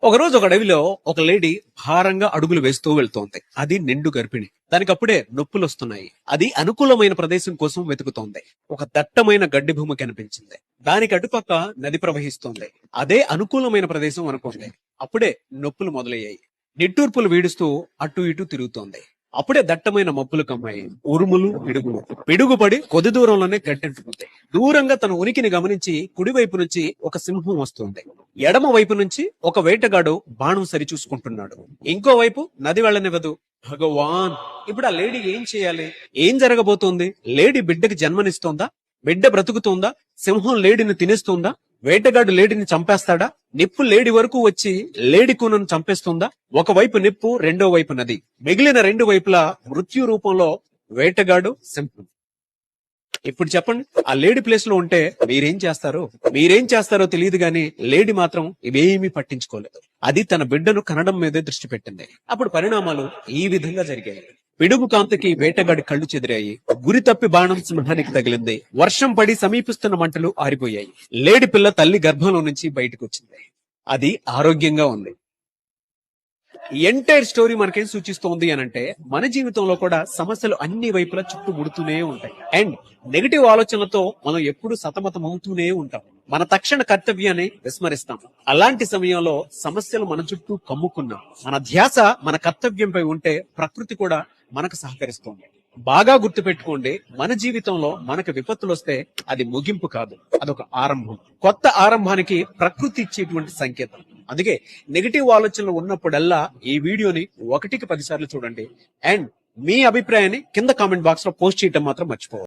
ఒకరోజు ఒక అడవిలో ఒక లేడీ భారంగా అడుగులు వేస్తూ వెళ్తోంది. అది నిండు గర్భిణి. దానికి అప్పుడే నొప్పులు వస్తున్నాయి. అది అనుకూలమైన ప్రదేశం కోసం వెతుకుతోంది. ఒక దట్టమైన గడ్డి భూమి కనిపించింది. దానికి అటుపక్క నది ప్రవహిస్తోంది. అదే అనుకూలమైన ప్రదేశం అనుకోండి. అప్పుడే నొప్పులు మొదలయ్యాయి. నిట్టూర్పులు వీడుస్తూ అటు ఇటు తిరుగుతోంది. అప్పుడే దట్టమైన మబ్బులు కమ్మాయి. ఉరుములు, పిడుగులు. పిడుగుపడి కొద్ది దూరంలోనే గడ్డంటుకుంది. దూరంగా తన ఉనికిని గమనించి కుడివైపు నుంచి ఒక సింహం వస్తుంది. ఎడమ వైపు నుంచి ఒక వేటగాడు బాణం సరిచూసుకుంటున్నాడు. ఇంకోవైపు నది వెళ్ళనివ్వదు. భగవాన్! ఇప్పుడు ఆ లేడీ ఏం చేయాలి? ఏం జరగబోతోంది? లేడీ బిడ్డకి జన్మనిస్తోందా? బిడ్డ బ్రతుకుతోందా? సింహం లేడీని తినేస్తోందా? వేటగాడు లేడీని చంపేస్తాడా? నిప్పు లేడి వరకు వచ్చి లేడి కూనను చంపేస్తుందా? ఒకవైపు నిప్పు, రెండో వైపు నది. మిగిలిన రెండు వైపులా మృత్యు రూపంలో వేటగాడు, సింహం. ఇప్పుడు చెప్పండి, ఆ లేడీ ప్లేస్ లో ఉంటే మీరేం చేస్తారో తెలియదు గాని లేడీ మాత్రం ఇవేమీ పట్టించుకోలేదు. అది తన బిడ్డను కనడం మీదే దృష్టి పెట్టింది. అప్పుడు పరిణామాలు ఈ విధంగా జరిగాయి. పిడుగు కాంతికి వేటగాడి కళ్ళు చెదిరాయి. గురి తప్పి బాణం సింహానికి తగిలింది. వర్షం పడి సమీపిస్తున్న మంటలు ఆరిపోయాయి. లేడి పిల్ల తల్లి గర్భంలో నుంచి బయటకు వచ్చింది. అది ఆరోగ్యంగా ఉంది. ఎంటైర్ స్టోరీ మనకేం సూచిస్తోంది అనంటే, మన జీవితంలో కూడా సమస్యలు అన్ని వైపులా చుట్టుముడుతూనే ఉంటాయి. అండ్ నెగటివ్ ఆలోచనలతో మనం ఎప్పుడు సతమతం అవుతూనే ఉంటాం. మన తక్షణ కర్తవ్యాన్ని విస్మరిస్తాం. అలాంటి సమయంలో సమస్యలు మన చుట్టూ కమ్ముకున్నాం. మన ధ్యాస మన కర్తవ్యంపై ఉంటే ప్రకృతి కూడా మనకు సహకరిస్తుంది. బాగా గుర్తు పెట్టుకోండి, మన జీవితంలో మనకు విపత్తులు వస్తే అది ముగింపు కాదు, అదొక ఆరంభం. కొత్త ఆరంభానికి ప్రకృతి ఇచ్చేటువంటి సంకేతం. అందుకే నెగటివ్ ఆలోచనలు ఉన్నప్పుడల్లా ఈ వీడియోని 1కి 10 సార్లు చూడండి. అండ్ మీ అభిప్రాయాన్ని కింద కామెంట్ బాక్స్ లో పోస్ట్ చేయడం మాత్రం మర్చిపోవద్దు.